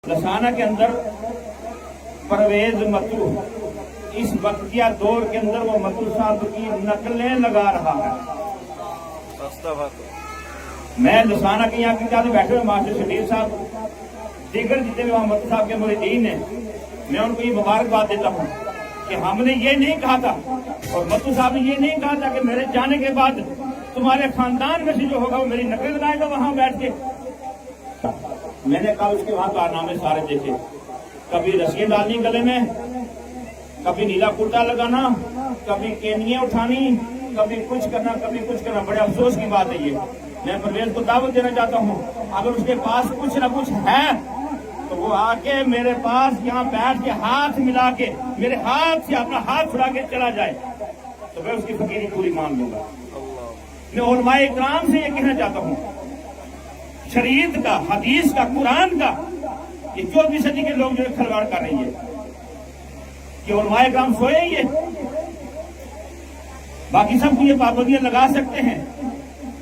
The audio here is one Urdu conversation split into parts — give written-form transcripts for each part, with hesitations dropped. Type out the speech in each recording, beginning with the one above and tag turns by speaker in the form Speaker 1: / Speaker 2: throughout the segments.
Speaker 1: لسانہ کے اندر پرویز متو اس وقتیہ دور کے اندر وہ متو صاحب کی نقلیں لگا رہا ہے. میں لسانہ کے یہاں کے بیٹھے ہوئے ماسٹر شبیر صاحب دیگر جتنے بھی وہاں متو صاحب کے مریدین ہیں، میں ان کو یہ مبارکباد دیتا ہوں کہ ہم نے یہ نہیں کہا تھا اور متو صاحب نے یہ نہیں کہا تھا کہ میرے جانے کے بعد تمہارے خاندان میں سے جو ہوگا وہ میری نقلیں لگائے گا وہاں بیٹھ کے. میں نے کہا اس کے وہاں کارنامے سارے دیکھے، کبھی رسیاں ڈالنی گلے میں، کبھی نیلا کرتا لگانا، کبھی کینیاں اٹھانی، کبھی کچھ کرنا کبھی کچھ کرنا. بڑے افسوس کی بات ہے یہ. میں پرویز کو دعوت دینا چاہتا ہوں، اگر اس کے پاس کچھ نہ کچھ ہے تو وہ آ کے میرے پاس یہاں بیٹھ کے ہاتھ ملا کے میرے ہاتھ سے اپنا ہاتھ چھڑا کے چلا جائے تو میں اس کی فقیری پوری مان لوں گا. میں علماء اکرام سے یہ کہنا چاہتا ہوں، شریعت کا، حدیث کا، قرآن کا، یہ 14ویں صدی کے لوگ جو کھلواڑ کر رہی ہے کہ علماء اکرام سوئے ہی ہے. باقی سب کو یہ پابندیاں لگا سکتے ہیں.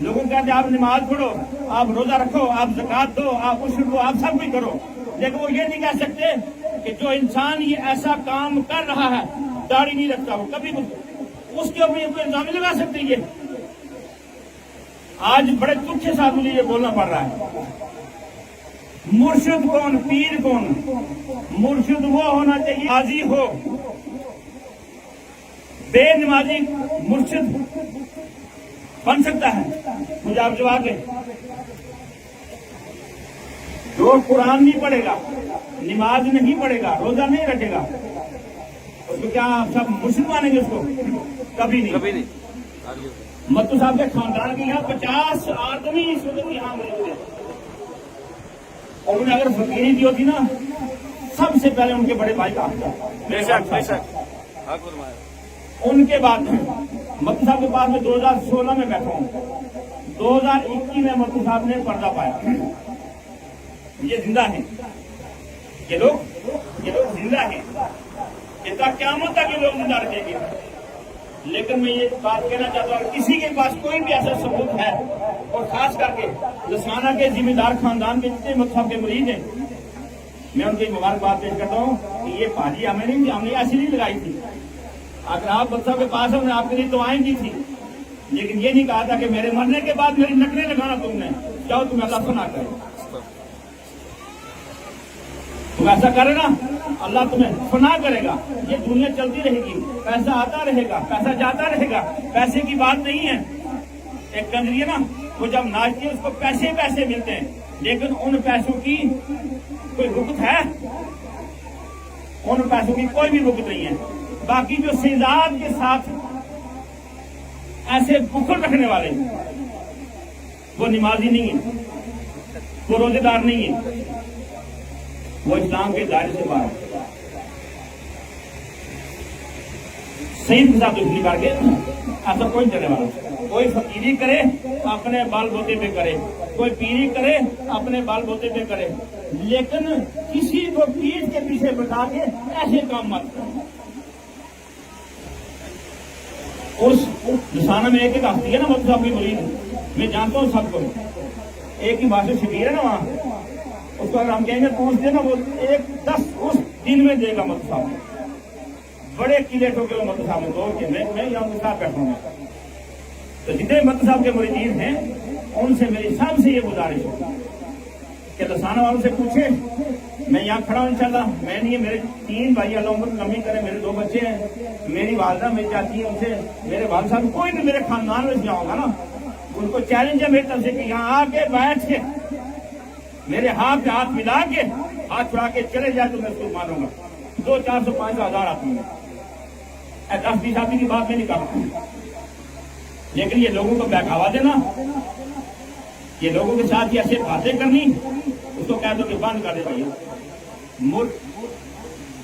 Speaker 1: لوگوں کہتے ہیں آپ نماز پڑھو، آپ روزہ رکھو، آپ زکات دو، آپ عشر دو، آپ سب کچھ کرو، لیکن وہ یہ نہیں کہہ سکتے کہ جو انسان یہ ایسا کام کر رہا ہے داڑھی نہیں رکھتا وہ کبھی اس کے اوپر کوئی الزام نہیں لگا سکتے. یہ آج بڑے دکھ کے ساتھ مجھے یہ بولنا پڑ رہا ہے. مرشد کون، پیر کون؟ مرشد وہ ہونا چاہیے نمازی ہو. بے نمازی مرشد بن سکتا ہے؟ مجھے آپ جواب دیں. جو قرآن نہیں پڑھے گا، نماز نہیں پڑھے گا، روزہ نہیں رکھے گا، اس کو کیا آپ سب مرشد مانیں گے؟ اس کو کبھی نہیں. متو صاحب کے خاندان کے یہاں 50 آدمی اس وقت یہاں موجود ہیں، اور انہیں اگر فقیری دی ہوتی نا، سب سے پہلے ان کے بڑے بھائی کا ان کے بعد متو صاحب کے پاس میں 2016 میں بیٹھا ہوں. 2021 میں متو صاحب نے پردہ پایا. یہ زندہ ہیں، یہ لوگ زندہ ہیں. اتنا قیامت تک یہ لوگ زندہ رکھیں گے. لیکن میں یہ بات کہنا چاہتا ہوں، کسی کے پاس کوئی بھی ایسا ثبوت ہے، اور خاص کر کے لسانہ کے ذمہ دار خاندان کے جتنے متو صاحب کے مرید ہیں، میں ان کی مبارکباد پیش کرتا ہوں کہ یہ پاجی ہم نے ایسی نہیں لگائی تھی. اگر آپ متو صاحب کے پاس ہم نے آپ کے لیے دعائیں کی تھی، لیکن یہ نہیں کہا تھا کہ میرے مرنے کے بعد میری نقلیں لگانا تم نے، جاؤ تمہیں اللہ سنا کرے. تم ایسا کرے نا اللہ تمہیں فنا کرے گا. یہ دنیا چلتی رہے گی، پیسہ آتا رہے گا، پیسہ جاتا رہے گا. پیسے کی بات نہیں ہے. ایک کنجری ہے نا، وہ جب ناچتی ہے اس کو پیسے ملتے ہیں، لیکن ان پیسوں کی کوئی رکت ہے؟ ان پیسوں کی کوئی بھی رکت نہیں ہے. باقی جو سیزاد کے ساتھ ایسے بخل رکھنے والے وہ نمازی نہیں ہے، وہ روزے دار نہیں ہے، وہ اسلام کے دائرے سے باہر. صحیح کے ساتھ دشمنی کر کے ایسا کوئی چلنے والا. کوئی فقیری کرے اپنے بال بوتے پہ کرے، کوئی پیری کرے اپنے بال بوتے پہ کرے، لیکن کسی کو پیٹ کے پیچھے بٹھا کے ایسے کام مت کرے. اس لسانہ میں ایک ہستی ہے نا متو صاحب کی مرید، میں جانتا ہوں سب کو. ایک ہی ماسٹر شبیر ہے نا وہاں، اس کو اگر ہم کہیں گے پوچھ دینا وہ 10 اس دن میں دے گا متو صاحب. بڑے کلیٹ ہو کے وہ متو صاحب دوڑ کے میں یہاں کے ساتھ بیٹھا ہوں. تو جتنے متو صاحب کے مریدین ہیں ان سے میری سب سے یہ گزارش ہے کہ لسانہ والوں سے پوچھیں. میں یہاں کھڑا ہوں انشاءاللہ، میں نہیں، میرے 3 بھائی اللہ عمر کمی کرے، میرے 2 بچے ہیں، میری والدہ میری چاچی ہے، ان سے میرے والد صاحب کوئی بھی میرے خاندان میں جاؤں گا نا، ان کو چیلنج ہے میری طرف سے کہ یہاں آ کے بیٹھ کے میرے ہاتھ پہ ہاتھ ملا کے ہاتھ چھڑا کے چلے جائے تو میں اس کو مانوں گا. 200 400 500 1000 آتی ہے. 10-20 آدمی کی بات میں نہیں کرتا، لیکن یہ لوگوں کو بہکاوا دینا، یہ لوگوں کے ساتھ یہ ایسے باتیں کرنی، اس کو کہہ دو کہ بند کر دے. بھائی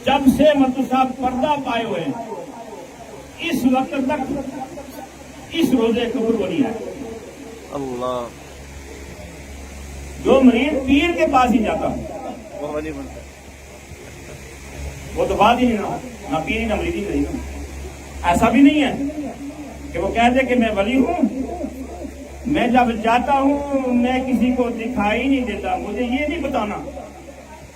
Speaker 1: جب سے متو صاحب پردہ پائے ہوئے ہیں اس وقت تک اس روزے قبول وہ نہیں آئے.
Speaker 2: اللہ،
Speaker 1: جو مرید پیر کے پاس ہی جاتا وہ تو بات ہی نہیں، نہ پیری نہ مریدی کری نا. ایسا بھی نہیں ہے کہ وہ کہتے کہ میں ولی ہوں، میں جب جاتا ہوں میں کسی کو دکھائی نہیں دیتا. مجھے یہ نہیں بتانا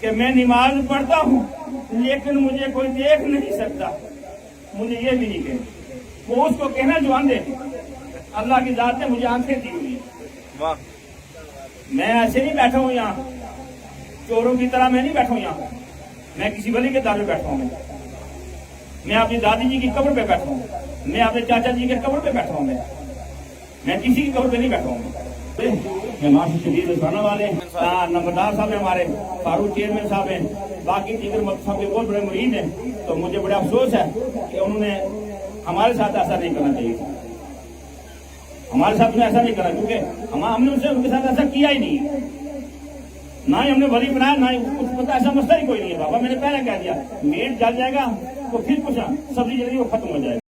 Speaker 1: کہ میں نماز پڑھتا ہوں لیکن مجھے کوئی دیکھ نہیں سکتا. مجھے یہ بھی نہیں کہنا. وہ اس کو کہنا جو اندھے اللہ کی ذات نے مجھے آنکھیں دی ہوئی ہیں. میں ایسے نہیں بیٹھا ہوں یہاں چوروں کی طرح. میں نہیں بیٹھا ہوں یہاں. میں کسی ولی کے در پہ بیٹھا ہوں. میں اپنی دادی جی کی قبر پہ بیٹھا ہوں. میں اپنے چاچا جی کے قبر پہ بیٹھا ہوں. میں کسی کی قبر پہ نہیں بیٹھا ہوں. معاشی شدید رسانہ والے نمبردار صاحب ہیں ہمارے, فاروق چیئرمین صاحب ہیں, باقی دیگر مفتی صاحب کے بہت بڑے مرید ہیں. تو مجھے بڑا افسوس ہے کہ انہوں نے ہمارے ساتھ ایسا نہیں کرنا چاہیے. ہمارے ساتھ انہیں ایسا نہیں کرنا, کیونکہ ہم نے ان کے ساتھ ایسا کیا ہی نہیں. نہ ہی ہم نے ولی بنایا, نہ ہی کچھ پتا. ایسا مسئلہ ہی کوئی نہیں ہے بابا. میں نے پہلے کہہ دیا میٹ جل جائے گا تو پھر کچھ سبزی جلدی وہ ختم ہو جائے گا.